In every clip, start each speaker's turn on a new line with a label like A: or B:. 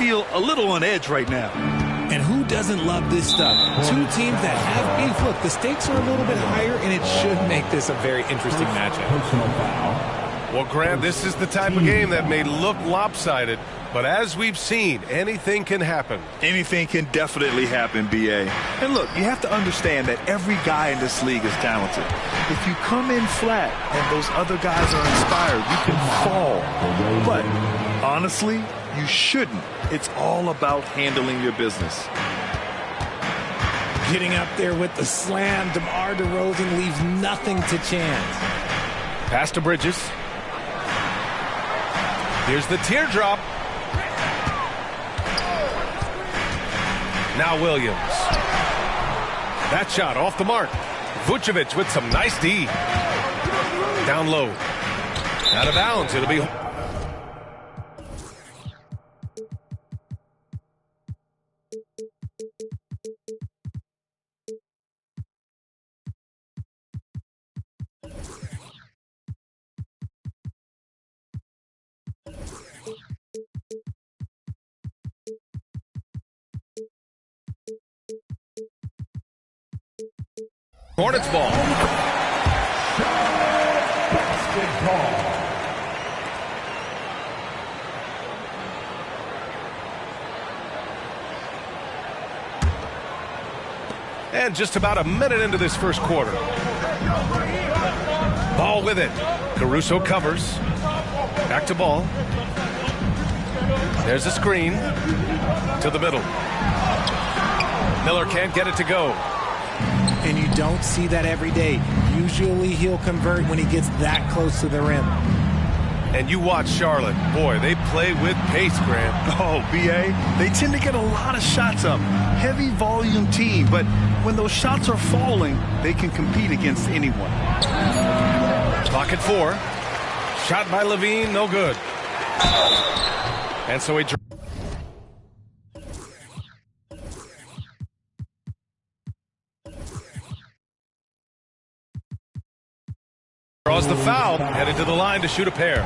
A: feel a little on edge right now.
B: And who doesn't love this stuff? Two teams that have beef. Look, the stakes are a little bit higher, and it should make this a very interesting matchup.
C: Well, Grant, this is the type of game that may look lopsided, but as we've seen, anything can happen.
A: Anything can definitely happen, B.A. And look, you have to understand that every guy in this league is talented. If you come in flat and those other guys are inspired, you can fall. But honestly, you shouldn't. It's all about handling your business.
B: Getting up there with the slam, DeMar DeRozan leaves nothing to chance.
C: Pass to Bridges. Here's the teardrop. Now Williams. That shot off the mark. Vucevic with some nice D. Down low. Out of bounds. It'll be... Hornets ball. And just about a minute into this first quarter. Ball with it. Caruso covers. Back to Ball. There's a screen. To the middle. Miller can't get it to go.
B: And you don't see that every day. Usually he'll convert when he gets that close to the rim.
C: And you watch Charlotte. Boy, they play with pace, Grant.
A: Oh, B.A., they tend to get a lot of shots up. Heavy volume team, but when those shots are falling, they can compete against anyone.
C: Clock at 4. Shot by Levine, no good. And so he... draws the foul, headed to the line to shoot a pair.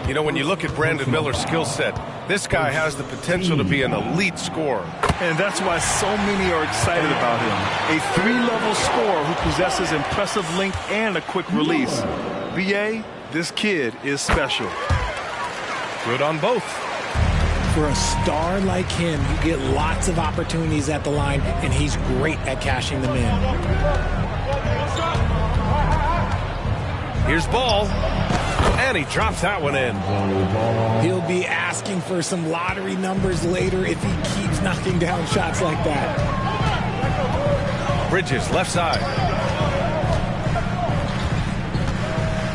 C: You know, when you look at Brandon Miller's skill set, this guy has the potential to be an elite scorer.
A: And that's why so many are excited about him. A 3-level scorer who possesses impressive length and a quick release. B.A., this kid is special.
C: Good on both.
B: For a star like him, you get lots of opportunities at the line, and he's great at cashing them in.
C: Here's Ball, and he drops that one in.
B: He'll be asking for some lottery numbers later if he keeps knocking down shots like that.
C: Bridges, left side.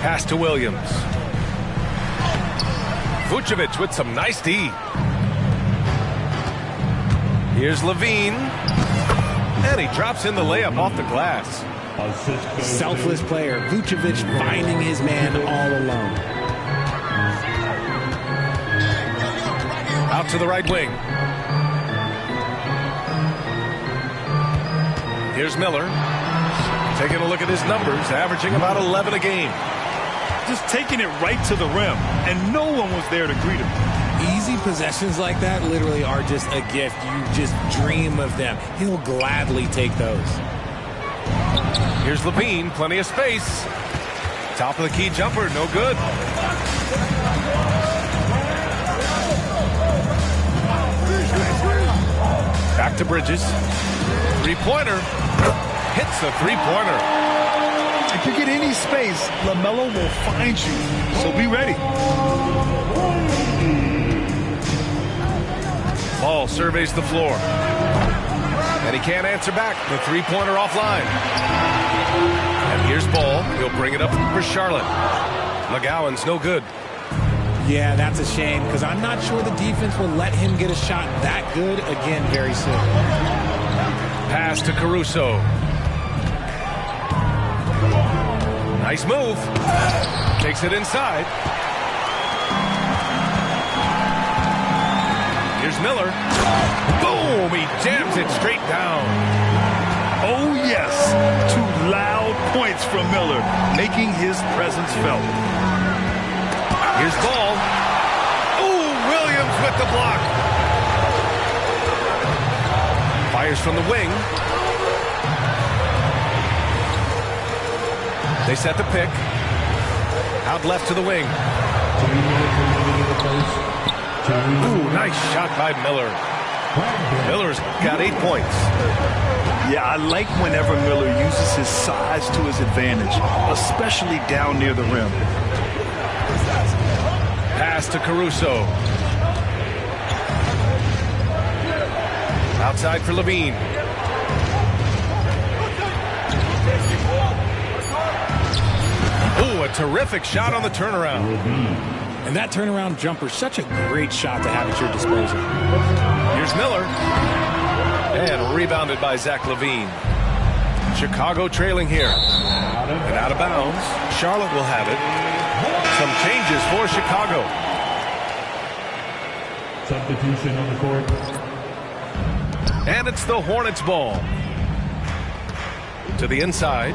C: Pass to Williams. Vucevic with some nice D. Here's Levine, and he drops in the layup off the glass.
B: Selfless player. Vucevic finding his man all alone.
C: Out to the right wing. Here's Miller. Taking a look at his numbers, averaging about 11 a game.
A: Just taking it right to the rim, and no one was there to greet him.
B: Easy possessions like that literally are just a gift. You just dream of them. He'll gladly take those.
C: Here's Levine, plenty of space. Top of the key jumper, no good. Back to Bridges. Three-pointer. Hits the three-pointer.
A: If you get any space, LaMelo will find you, so be ready.
C: Ball surveys the floor. And he can't answer back. The three-pointer offline. And here's Ball. He'll bring it up for Charlotte. McGowan's no good.
B: Yeah, that's a shame because I'm not sure the defense will let him get a shot that good again very soon.
C: Pass to Caruso. Nice move. Takes it inside. Here's Miller. Boom! He jams it straight down.
A: Oh, yes. 2 loud points from Miller, making his presence felt.
C: Here's Ball. Ooh, Williams with with the block. Fires from the wing. They set the pick. Out left to the wing. Ooh, nice shot by Miller. Miller's got 8 points.
A: Yeah, I like whenever Miller uses his size to his advantage, especially down near the rim.
C: Pass to Caruso. Outside for Levine. Ooh, a terrific shot on the turnaround.
B: And that turnaround jumper, such a great shot to have at your disposal.
C: Here's Miller. And rebounded by Zach LaVine. Chicago trailing here. And out of bounds. Charlotte will have it. Some changes for Chicago.
D: Substitution on the court.
C: And it's the Hornets ball. To the inside.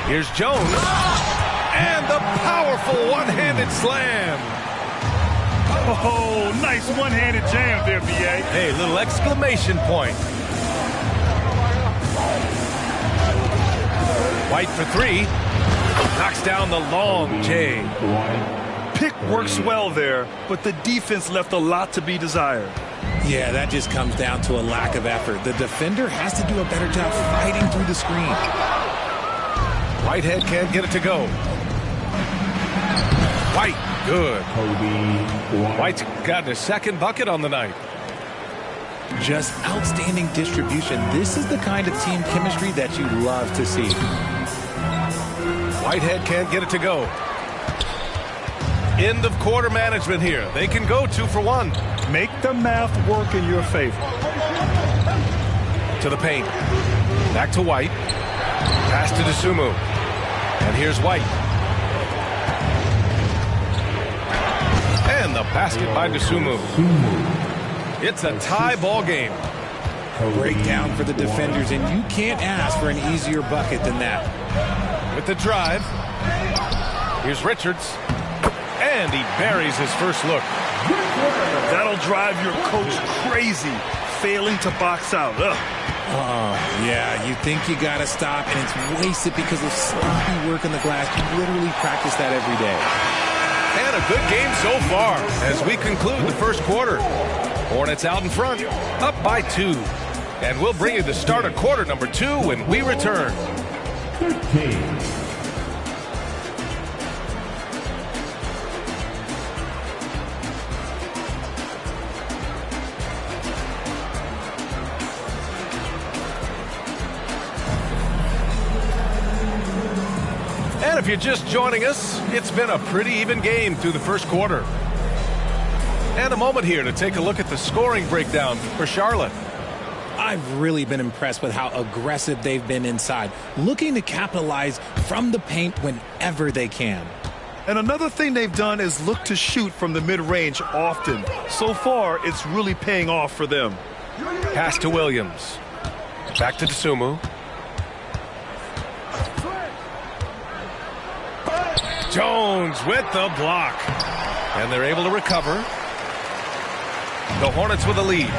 C: Here's Jones. And the powerful one-handed slam.
A: Oh, nice one-handed jam there, B.A.
C: Hey, little exclamation point. White for three. Knocks down the long J.
A: Pick works well there, but the defense left a lot to be desired.
B: Yeah, that just comes down to a lack of effort. The defender has to do a better job fighting through the screen.
C: Whitehead can't get it to go. White, good. White's got his second bucket on the night.
B: Just outstanding distribution. This is the kind of team chemistry that you love to see.
C: Whitehead can't get it to go. End of quarter management here. They can go 2 for 1.
A: Make the math work in your favor.
C: To the paint. Back to White. Pass to Dosunmu. And here's White. And the basket by Dosunmu. It's a tie ball game.
B: Breakdown for the defenders, and you can't ask for an easier bucket than that.
C: With the drive. Here's Richards. And he buries his first look.
A: That'll drive your coach crazy, failing to box out.
B: Yeah, you think you got to stop, and it's wasted because of sloppy work in the glass. You literally practice that every day.
C: And a good game so far as we conclude the first quarter. Hornets out in front, up by 2. And we'll bring you the start of quarter number 2 when we return.
D: 13.
C: And if you're just joining us, it's been a pretty even game through the first quarter. And a moment here to take a look at the scoring breakdown for Charlotte.
B: I've really been impressed with how aggressive they've been inside, looking to capitalize from the paint whenever they can.
A: And another thing they've done is look to shoot from the mid-range often. So far, it's really paying off for them.
C: Pass to Williams. Back to Dosunmu. Jones with the block. And they're able to recover. The Hornets with a lead.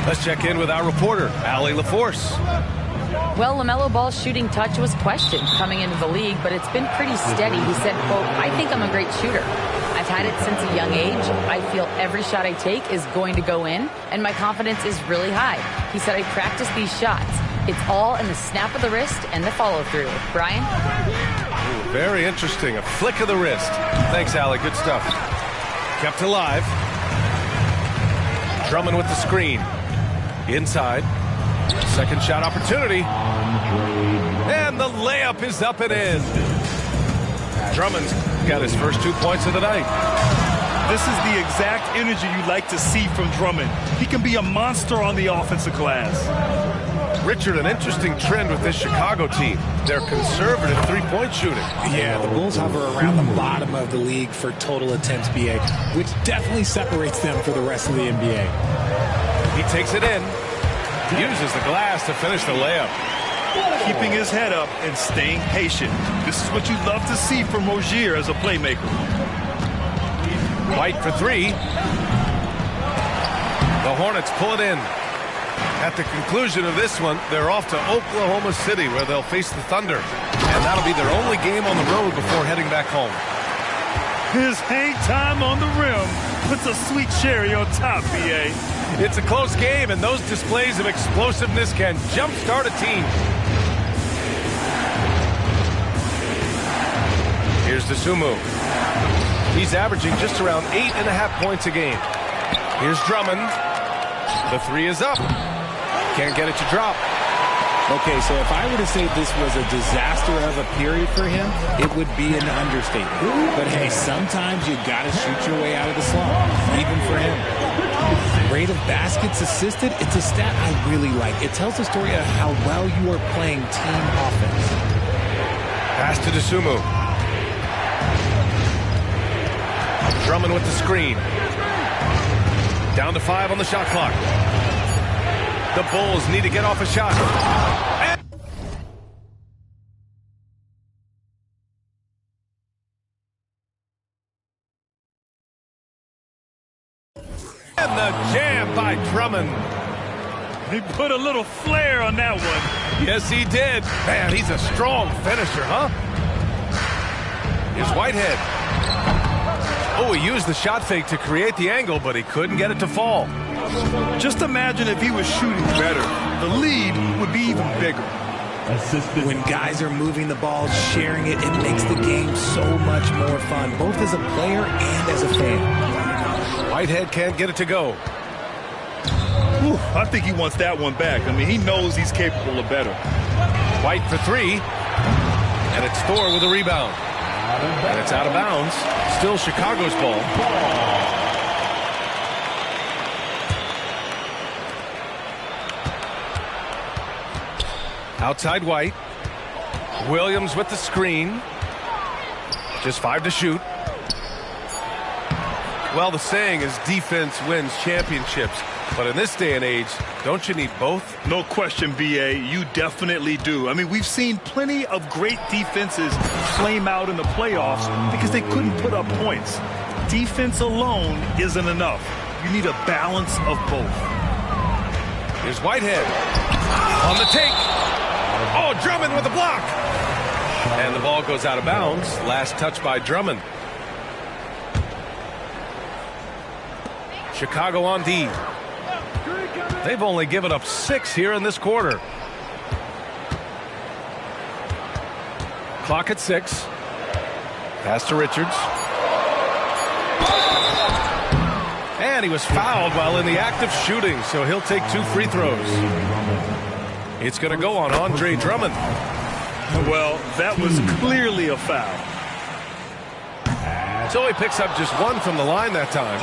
C: Let's check in with our reporter, Allie LaForce.
E: Well, LaMelo Ball's shooting touch was questioned coming into the league, but it's been pretty steady. He said, quote, "I think I'm a great shooter. I've had it since a young age. I feel every shot I take is going to go in, and my confidence is really high." He said, "I practice these shots. It's all in the snap of the wrist and the follow-through." Brian?
C: Ooh, very interesting. A flick of the wrist. Thanks, Allie. Good stuff. Kept alive. Drummond with the screen. Inside. Second shot opportunity. And the layup is up and in. Drummond's got his first 2 points of the night.
A: This is the exact energy you like to see from Drummond. He can be a monster on the offensive glass.
C: Richard, an interesting trend with this Chicago team. They're conservative three-point shooting.
B: Yeah, the Bulls hover around the bottom of the league for total attempts, BA, which definitely separates them for the rest of the NBA.
C: He takes it in. Uses the glass to finish the layup.
A: Keeping his head up and staying patient. This is what you love to see from Rozier as a playmaker.
C: White for three. Hornets pull it in. At the conclusion of this one, they're off to Oklahoma City, where they'll face the Thunder. And that'll be their only game on the road before heading back home.
A: His hang time on the rim puts a sweet cherry on top, B.A.
C: It's a close game, and those displays of explosiveness can jumpstart a team. Here's Dosunmu. He's averaging just around 8.5 points a game. Here's Drummond. The three is up. Can't get it to drop.
B: Okay, so if I were to say this was a disaster of a period for him, it would be an understatement. But hey, sometimes you got to shoot your way out of the slump, even for him. Rate of baskets assisted, it's a stat I really like. It tells the story of how well you are playing team offense.
C: Pass to Dosunmu. Drummond with the screen. Down to 5 on the shot clock. The Bulls need to get off a shot. And the jam by Drummond.
A: He put a little flair on that one.
C: Yes, he did. Man, he's a strong finisher, huh? Here's Whitehead. Oh, he used the shot fake to create the angle, but he couldn't get it to fall.
A: Just imagine if he was shooting better. The lead would be even bigger.
B: When guys are moving the ball, sharing it, it makes the game so much more fun, both as a player and as a fan.
C: Whitehead can't get it to go.
A: Whew, I think he wants that one back. I mean, he knows he's capable of better.
C: White for 3. And it's Thor with a rebound. And it's out of bounds. Still Chicago's ball. Outside White. Williams with the screen. Just 5 to shoot. Well, the saying is defense wins championships. But in this day and age, don't you need both?
A: No question, B.A. You definitely do. I mean, we've seen plenty of great defenses flame out in the playoffs because they couldn't put up points. Defense alone isn't enough. You need a balance of both.
C: Here's Whitehead. On the take. Oh, Drummond with a block. And the ball goes out of bounds. Last touch by Drummond. Chicago on D. They've only given up 6 here in this quarter. Clock at 6. Pass to Richards. And he was fouled while in the act of shooting, so he'll take 2 free throws. It's going to go on Andre Drummond.
A: Well, that was clearly a foul.
C: So he picks up just 1 from the line that time.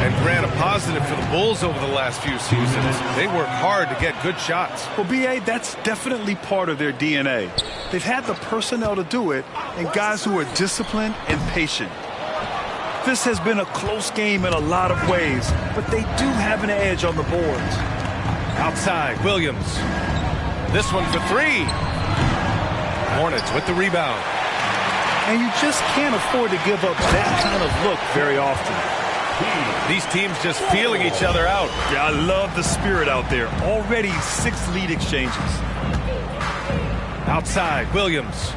C: And Grant, a positive for the Bulls over the last few seasons. They work hard to get good shots.
A: Well, B.A., that's definitely part of their DNA. They've had the personnel to do it and guys who are disciplined and patient. This has been a close game in a lot of ways, but they do have an edge on the boards.
C: Outside, Williams. This one for 3. Hornets with the rebound.
A: And you just can't afford to give up that kind of look very often.
C: These teams just feeling each other out.
A: Yeah, I love the spirit out there. Already 6 lead exchanges.
C: Outside, Williams.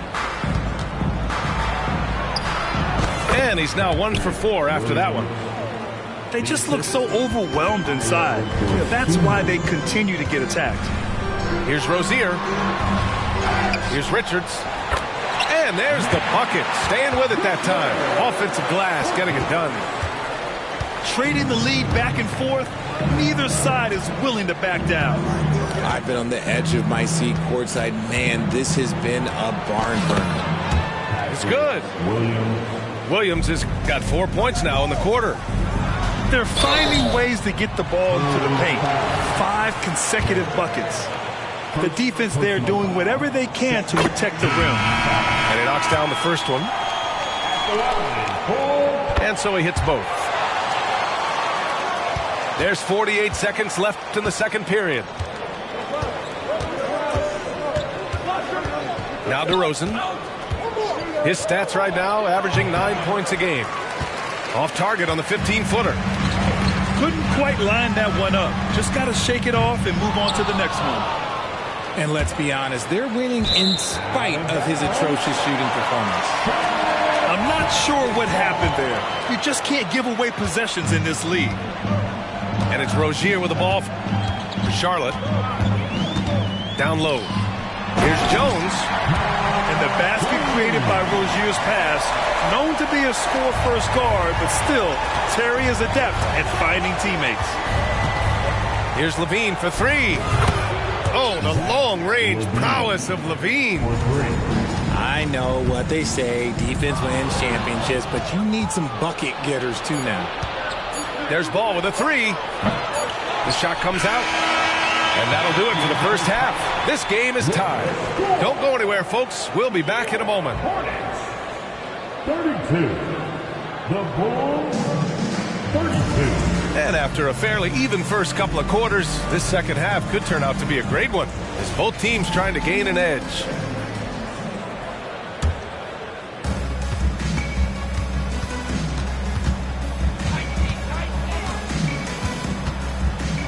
C: And he's now 1 for 4 after that one.
A: They just look so overwhelmed inside. Yeah, that's why they continue to get attacked.
C: Here's Rozier. Here's Richards. And there's the bucket. Staying with it that time. Offensive glass getting it done.
A: Trading the lead back and forth, neither side is willing to back down.
B: I've been on the edge of my seat courtside. Man, this has been a barn burner.
C: It's good. Williams has got 4 points now in the quarter.
A: They're finding ways to get the ball into the paint. 5 consecutive buckets. The defense there doing whatever they can to protect the rim.
C: And he knocks down the first one. And so he hits both. There's 48 seconds left in the second period. Now DeRozan. His stats right now averaging 9 points a game. Off target on the 15-footer.
A: Couldn't quite lined that one up. Just got to shake it off and move on to the next one.
B: And let's be honest, they're winning in spite of his atrocious shooting performance.
A: I'm not sure what happened there. You just can't give away possessions in this league.
C: And it's Rozier with the ball for Charlotte. Down low. Here's Jones.
A: And the basket created by Rozier's pass, known to be a score-first guard, but still, Terry is adept at finding teammates.
C: Here's Levine for three. Oh, the long-range prowess of Levine.
B: I know what they say, defense wins championships, but you need some bucket getters too now.
C: There's Ball with a three. The shot comes out. And that'll do it for the first half. This game is tied. Don't go anywhere, folks. We'll be back in a moment.
D: 32. The Bulls, 32.
C: And after a fairly even first couple of quarters, this second half could turn out to be a great one, as both teams trying to gain an edge.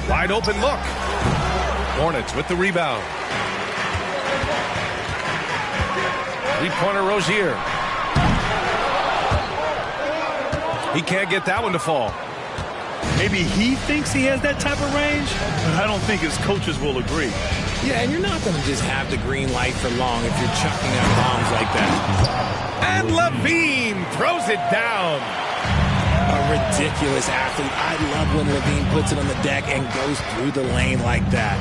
C: Wide open look. Hornets with the rebound. Three-pointer Rozier. He can't get that one to fall.
A: Maybe he thinks he has that type of range, but I don't think his coaches will agree.
B: Yeah, and you're not going to just have the green light for long if you're chucking out bombs like that.
C: And Levine throws it down.
B: A ridiculous athlete. I love when Levine puts it on the deck and goes through the lane like that.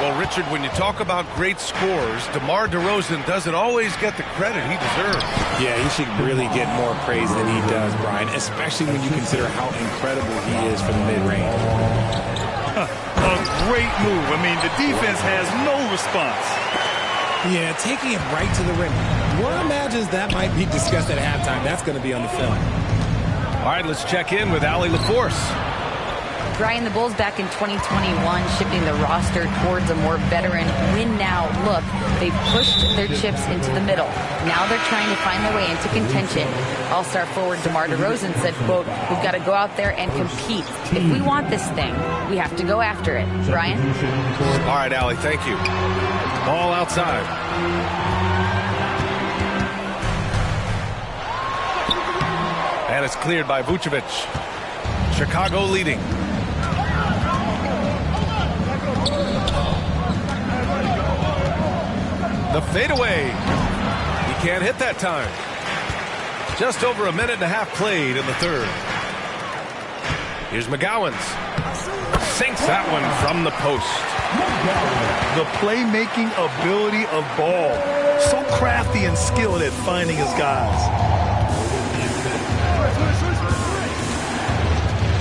C: Well, Richard, when you talk about great scorers, DeMar DeRozan doesn't always get the credit he deserves.
B: Yeah, he should really get more praise than he does, Brian, especially when you consider how incredible he is from the mid-range.
A: A great move. I mean, the defense has no response.
B: Yeah, taking it right to the rim. One imagines that might be discussed at halftime. That's going to be on the film.
C: All right, let's check in with Allie LaForce.
E: Brian, the Bulls back in 2021 shifting the roster towards a more veteran win-now look. They've pushed their chips into the middle. Now they're trying to find their way into contention. All-star forward DeMar DeRozan said, quote, "We've got to go out there and compete. If we want this thing, we have to go after it." Brian?
C: All right, Allie, thank you. Ball outside. And it's cleared by Vucevic. Chicago leading. The fadeaway. He can't hit that time. Just over a minute and a half played in the third. Here's McGowens. Sinks that one from the post.
A: The playmaking ability of Ball. So crafty and skilled at finding his guys.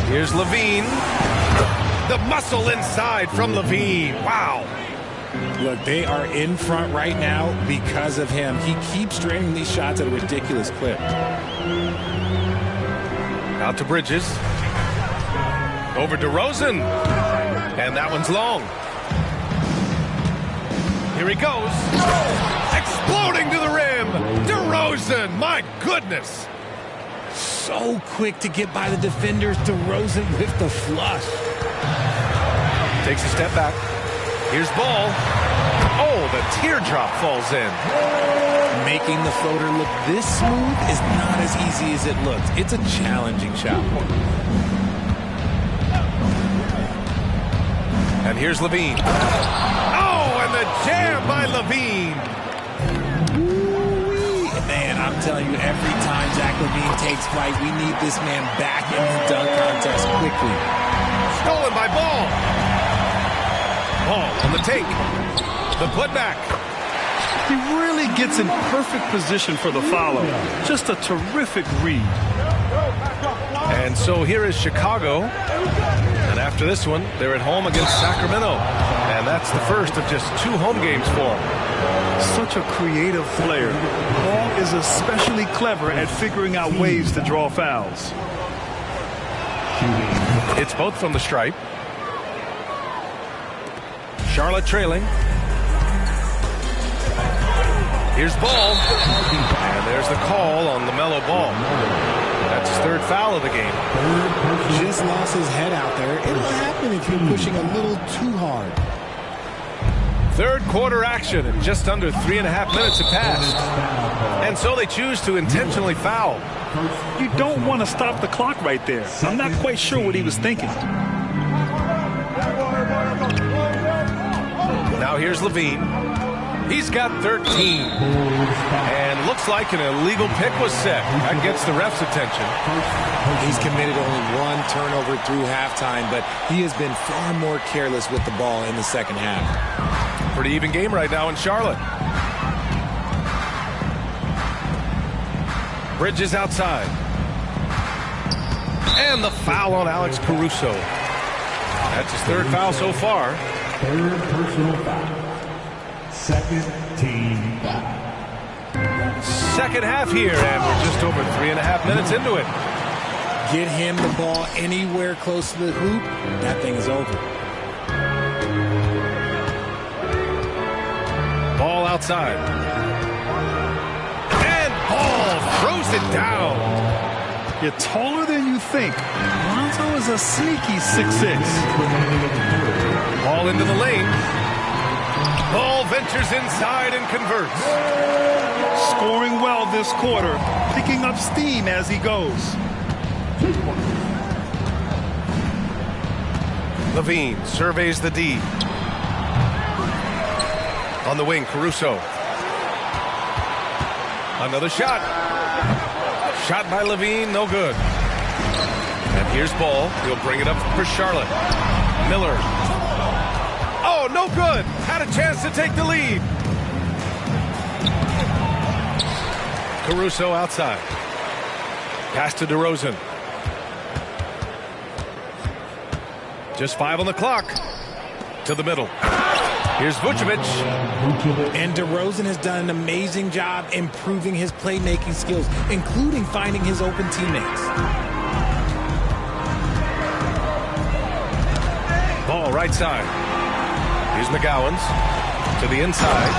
C: Here's Levine. The muscle inside from Levine. Wow.
B: Look, they are in front right now because of him. He keeps draining these shots at a ridiculous clip.
C: Out to Bridges. Over DeRozan. And that one's long. Here he goes. Exploding to the rim. DeRozan, my goodness.
B: So quick to get by the defenders. DeRozan with the flush.
C: Takes a step back. Here's Ball. Oh, the teardrop falls in.
B: Making the floater look this smooth is not as easy as it looks. It's a challenging shot.
C: And here's Levine. Oh, and the jam by Levine.
B: Man, I'm telling you, every time Zach LaVine takes flight, we need this man back in the dunk contest quickly.
C: Stolen by Ball. Ball on the take. The putback.
A: He really gets in perfect position for the follow. Just a terrific read.
C: And so here is Chicago. And after this one, they're at home against Sacramento. And that's the first of just 2 home games for them.
A: Such a creative player. Ball is especially clever at figuring out ways to draw fouls.
C: It's both from the stripe. Charlotte trailing. Here's Ball. And there's the call on LaMelo Ball. That's his 3rd foul of the game.
B: Just lost his head out there. It'll happen if you're pushing a little too hard.
C: Third quarter action, and just under 3.5 minutes have passed. And so they choose to intentionally foul.
A: You don't want to stop the clock right there. I'm not quite sure what he was thinking.
C: Now here's Levine. He's got 13. And looks like an illegal pick was set. That gets the ref's attention.
B: He's committed only one turnover through halftime, but he has been far more careless with the ball in the second half.
C: Pretty even game right now in Charlotte. Bridges outside. And the foul on Alex Caruso. That's his third foul so far.
D: Third personal foul. Second team foul.
C: Second half here, and we're just over 3.5 minutes into it.
B: Get him the ball anywhere close to the hoop, that thing is over.
C: Ball outside. And Ball throws it down.
A: You're taller than you think. Lonzo is a sneaky 6'6".
C: Ball into the lane. Ball ventures inside and converts.
A: Scoring well this quarter, picking up steam as he goes.
C: Levine surveys the D. On the wing, Caruso. Another shot. Shot by Levine, no good. And here's Ball. He'll bring it up for Charlotte. Miller. Oh, no good. Had a chance to take the lead. Caruso outside. Pass to DeRozan. Just 5 on the clock. To the middle. Here's Vucevic.
B: And DeRozan has done an amazing job improving his playmaking skills, including finding his open teammates.
C: Ball right side. Here's McGowan's to the inside.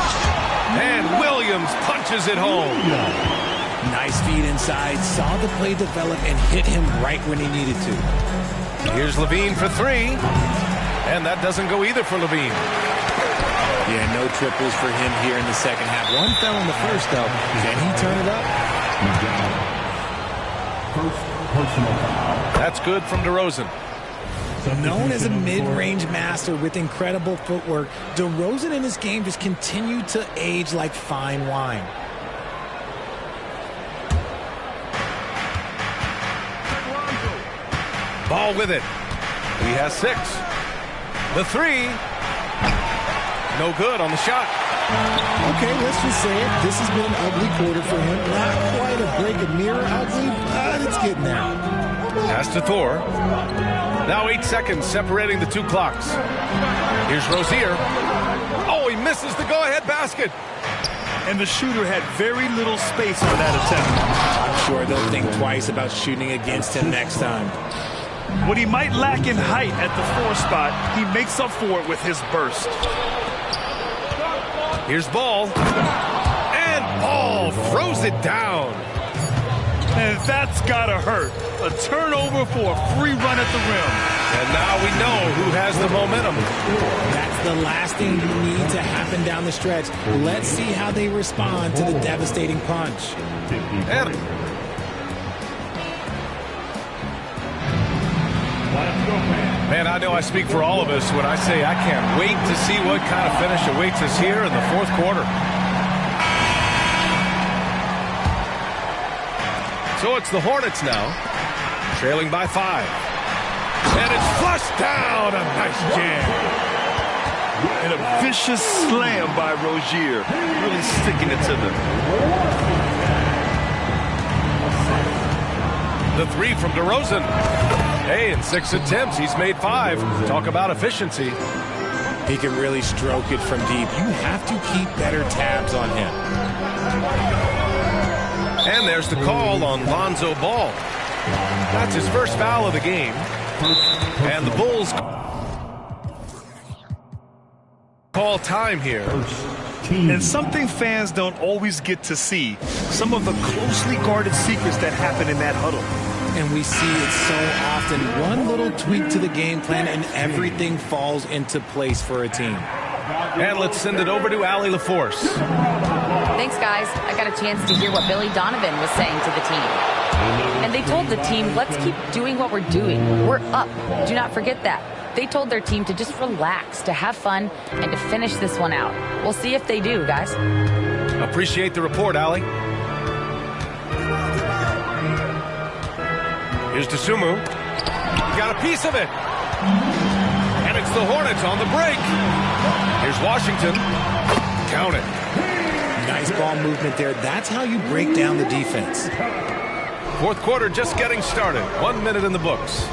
C: And Williams punches it home.
B: Nice feed inside. Saw the play develop and hit him right when he needed to.
C: Here's Levine for 3. And that doesn't go either for Levine.
B: Yeah, no triples for him here in the second half. One fell in the first, though. Can he turn it up?
D: First personal foul.
C: That's good from DeRozan.
B: Known as a mid-range master with incredible footwork, DeRozan in his game just continued to age like fine wine.
C: Ball with it. He has 6. The 3. No good on the shot.
B: Okay, let's just say it. This has been an ugly quarter for him. Not quite a break a mirror ugly, but it's getting out.
C: Pass to Thor. Now 8 seconds separating the 2 clocks. Here's Rozier. Oh, he misses the go-ahead basket.
A: And the shooter had very little space for that attempt.
B: I'm sure they'll think twice about shooting against him next time.
A: What he might lack in height at the 4 spot, he makes up for it with his burst.
C: Here's Ball. And Ball throws it down.
A: And that's gotta hurt. A turnover for a free run at the rim.
C: And now we know who has the momentum.
B: That's the last thing you need to happen down the stretch. Let's see how they respond to the devastating punch.
C: And man, I know I speak for all of us when I say I can't wait to see what kind of finish awaits us here in the 4th quarter. So it's the Hornets now, trailing by 5. And it's flushed down. A nice jam.
A: And a vicious slam by Rozier, really sticking it to them.
C: The 3 from DeRozan. Hey, in 6 attempts, he's made 5. Talk about efficiency.
B: He can really stroke it from deep. You have to keep better tabs on him.
C: And there's the call on Lonzo Ball. That's his first foul of the game. And the Bulls call time here.
A: And something fans don't always get to see, some of the closely guarded secrets that happen in that huddle.
B: and we see it so often. One little tweak to the game plan, and everything falls into place for a team.
C: And let's send it over to Allie LaForce.
E: Thanks, guys. I got a chance to hear what Billy Donovan was saying to the team. And they told the team, let's keep doing what we're doing. We're up. Do not forget that. They told their team to just relax, to have fun, and to finish this one out. We'll see if they do, guys.
C: Appreciate the report, Allie. Here's Dosunmu. Got a piece of it. And it's the Hornets on the break. Here's Washington. Count it.
B: Nice ball movement there. That's how you break down the defense.
C: Fourth quarter just getting started. 1 minute in the books.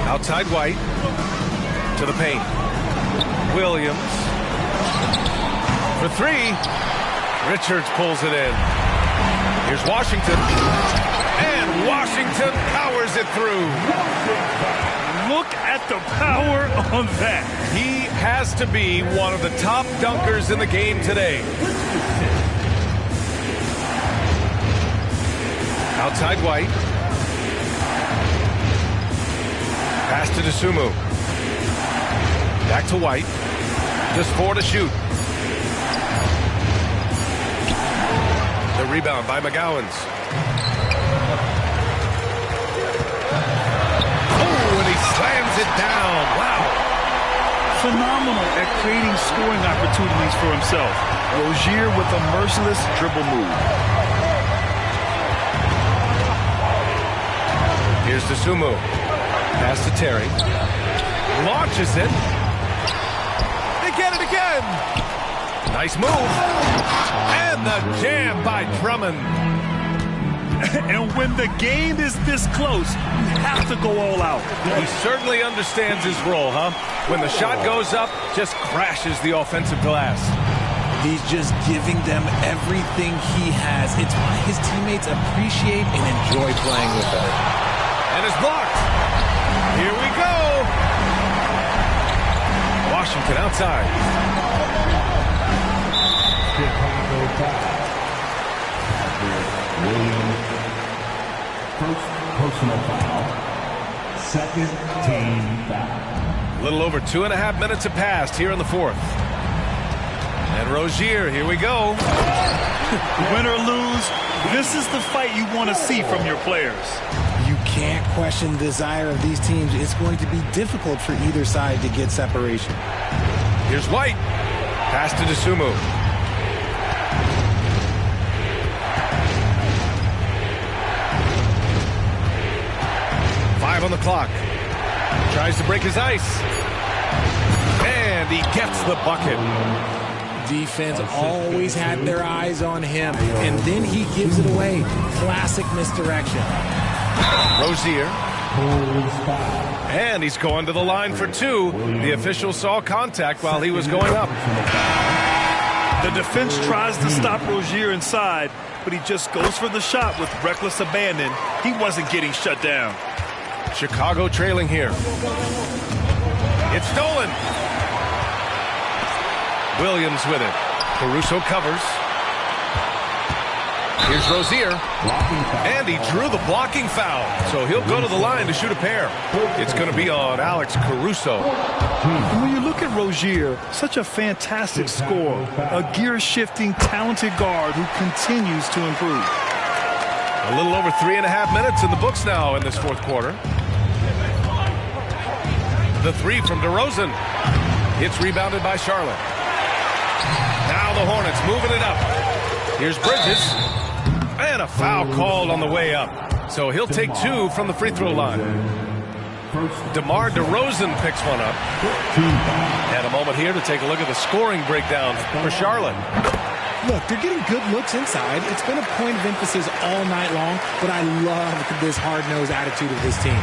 C: Outside White. To the paint. Williams. For three. Richards pulls it in. Here's Washington. And Washington powers it through.
A: Look at the power on that.
C: He has to be one of the top dunkers in the game today. Outside White. Pass to Dosunmu. Back to White. Just 4 to shoot. The rebound by McGowens. Oh, and he slams it down. Wow.
A: Phenomenal at creating scoring opportunities for himself. Rozier with a merciless dribble move.
C: Here's Dosunmu. Pass to Terry. Launches it. They get it again. Nice move. And the jam by Drummond.
A: And when the game is this close, you have to go all out.
C: He certainly understands his role, huh? When the shot goes up, just crashes the offensive glass.
B: He's just giving them everything he has. It's why his teammates appreciate and enjoy playing with him.
C: And it's blocked. Here we go. Washington outside.
D: Williams. First personal foul. Second team foul.
C: A little over 2.5 minutes have passed here in the fourth. And Rozier, here we go.
A: Win or lose, this is the fight you want to see from your players.
B: You can't question the desire of these teams. It's going to be difficult for either side to get separation.
C: Here's White. Pass to Dosunmu. On the clock. Tries to break his ice. And he gets the bucket.
B: Defense always had their eyes on him, and then he gives it away. Classic misdirection.
C: Rozier. And he's going to the line for two. The official saw contact while he was going up.
A: The defense tries to stop Rozier inside, but he just goes for the shot with reckless abandon. He wasn't getting shut down.
C: Chicago trailing here. It's stolen. Williams with it. Caruso covers. Here's Rozier. And he drew the blocking foul. So he'll go to the line to shoot a pair. It's going to be on Alex Caruso.
A: When you look at Rozier, such a fantastic scorer, a gear-shifting, talented guard who continues to improve.
C: A little over 3.5 minutes in the books now in this fourth quarter. The three from DeRozan. It's rebounded by Charlotte. Now the Hornets moving it up. Here's Bridges. And a foul called on the way up. So he'll take two from the free throw line. DeMar DeRozan picks one up. And a moment here to take a look at the scoring breakdown for Charlotte.
B: Look, they're getting good looks inside. It's been a point of emphasis all night long, but I love this hard-nosed attitude of this team.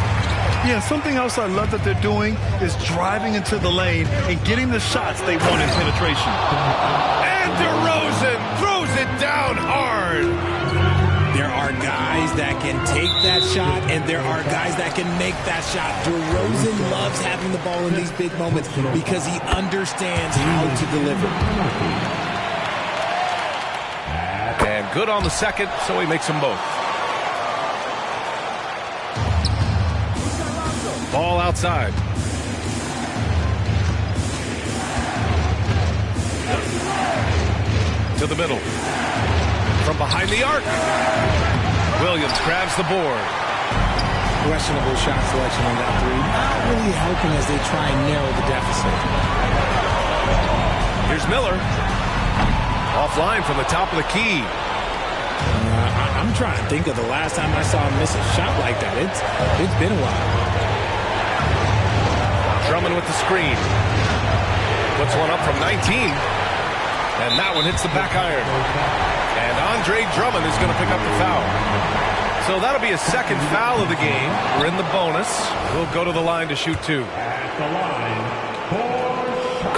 A: Yeah, something else I love that they're doing is driving into the lane and getting the shots they want in penetration.
C: And DeRozan throws it down hard.
B: There are guys that can take that shot, and there are guys that can make that shot. DeRozan loves having the ball in these big moments because he understands how to deliver.
C: And Good on the second, so he makes them both. Ball outside. To the middle. From behind the arc. Williams grabs the board.
B: Questionable shot selection on that three. Not really helping as they try and narrow the deficit.
C: Here's Miller. Offline from the top of the key.
B: I'm trying to think of the last time I saw him miss a shot like that. It's been a while.
C: Drummond with the screen. Puts one up from 19. And that one hits the back iron. And Andre Drummond is going to pick up the foul. So that'll be a second foul of the game. We're in the bonus. We'll go to the line to shoot two.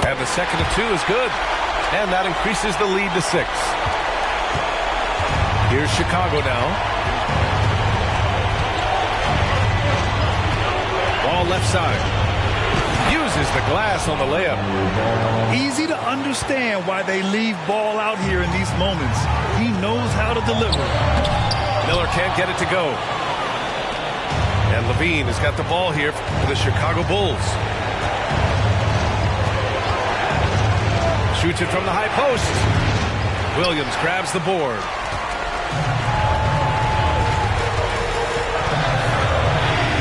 C: And the second of two is good. And that increases the lead to 6. Here's Chicago now. Ball left side. Uses the glass on the layup.
A: Easy to understand why they leave Ball out here in these moments. He knows how to deliver.
C: Miller can't get it to go. And Levine has got the ball here for the Chicago Bulls. Shoots it from the high post. Williams grabs the board.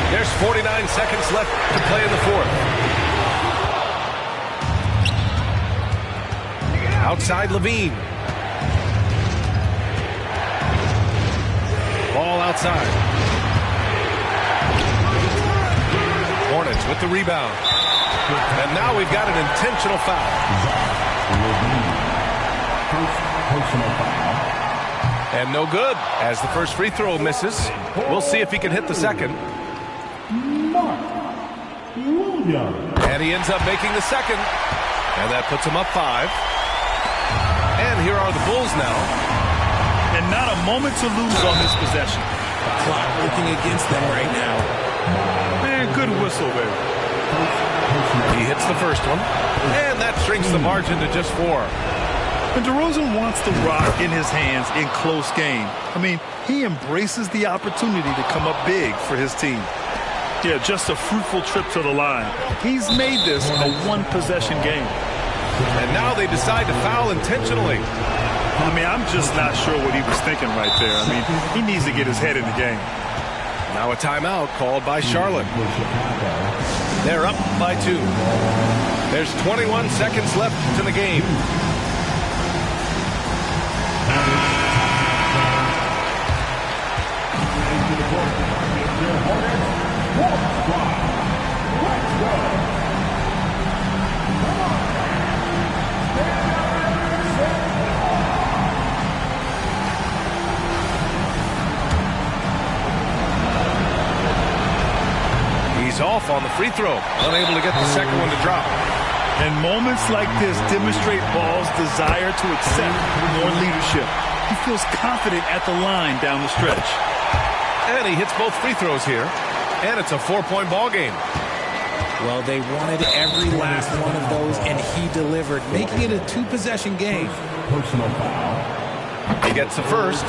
C: There's 49 seconds left to play in the fourth. Outside Levine. Ball outside. Hornets with the rebound. And now we've got an intentional foul. And no good as the first free throw misses. We'll see if he can hit the second. And he ends up making the second. And that puts him up 5. And here are the Bulls now.
A: And not a moment to lose on this possession.
B: Clock working against them right now.
A: Man, good whistle there.
C: He hits the first one. And that shrinks the margin to just 4.
A: And DeRozan wants the rock in his hands in close game. I mean, he embraces the opportunity to come up big for his team. Yeah, just a fruitful trip to the line. He's made this a one-possession game.
C: And now they decide to foul intentionally.
A: I mean, I'm just not sure what he was thinking right there. I mean, he needs to get his head in the game.
C: Now a timeout called by Charlotte. They're up by 2. There's 21 seconds left to the game. He's off on the free throw, unable to get the second one to drop.
A: And moments like this demonstrate Ball's desire to accept more leadership. He feels confident at the line down the stretch.
C: And he hits both free throws here. And it's a 4-point ball game.
B: Well, they wanted every last one of those, and he delivered, making it a 2-possession game.
D: Personal foul.
C: He gets the first,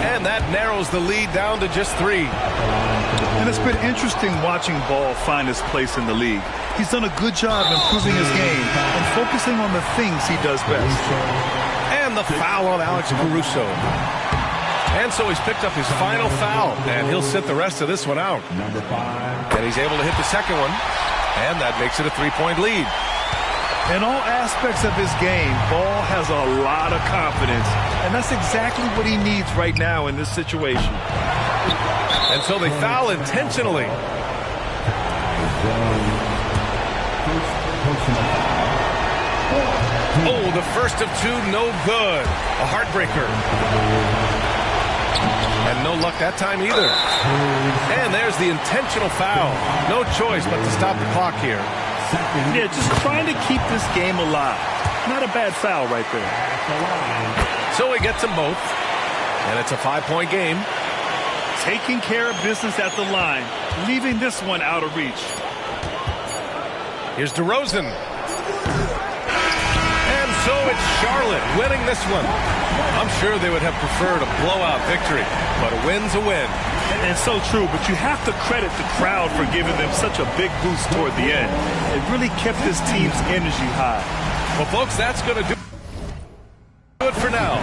C: and that narrows the lead down to just 3.
A: And it's been interesting watching Ball find his place in the league. He's done a good job improving his game and focusing on the things he does best.
C: And the foul on Alex Caruso. And so he's picked up his final foul, and he'll sit the rest of this one out.
D: Number 5.
C: And he's able to hit the second one, and that makes it a 3-point lead.
A: In all aspects of his game, Ball has a lot of confidence, and that's exactly what he needs right now in this situation.
C: And so they foul intentionally. Oh, the first of 2, no good. A heartbreaker. And no luck that time either. And there's the intentional foul. No choice but to stop the clock here.
A: Yeah, just trying to keep this game alive. Not a bad foul right there.
C: So he gets them both. And it's a 5-point game.
A: Taking care of business at the line, leaving this one out of reach.
C: Here's DeRozan. And so it's Charlotte winning this one. I'm sure they would have preferred a blowout victory, but a win's a win.
A: And so true, but you have to credit the crowd for giving them such a big boost toward the end. It really kept this team's energy high.
C: Well, folks, that's going to do it for now.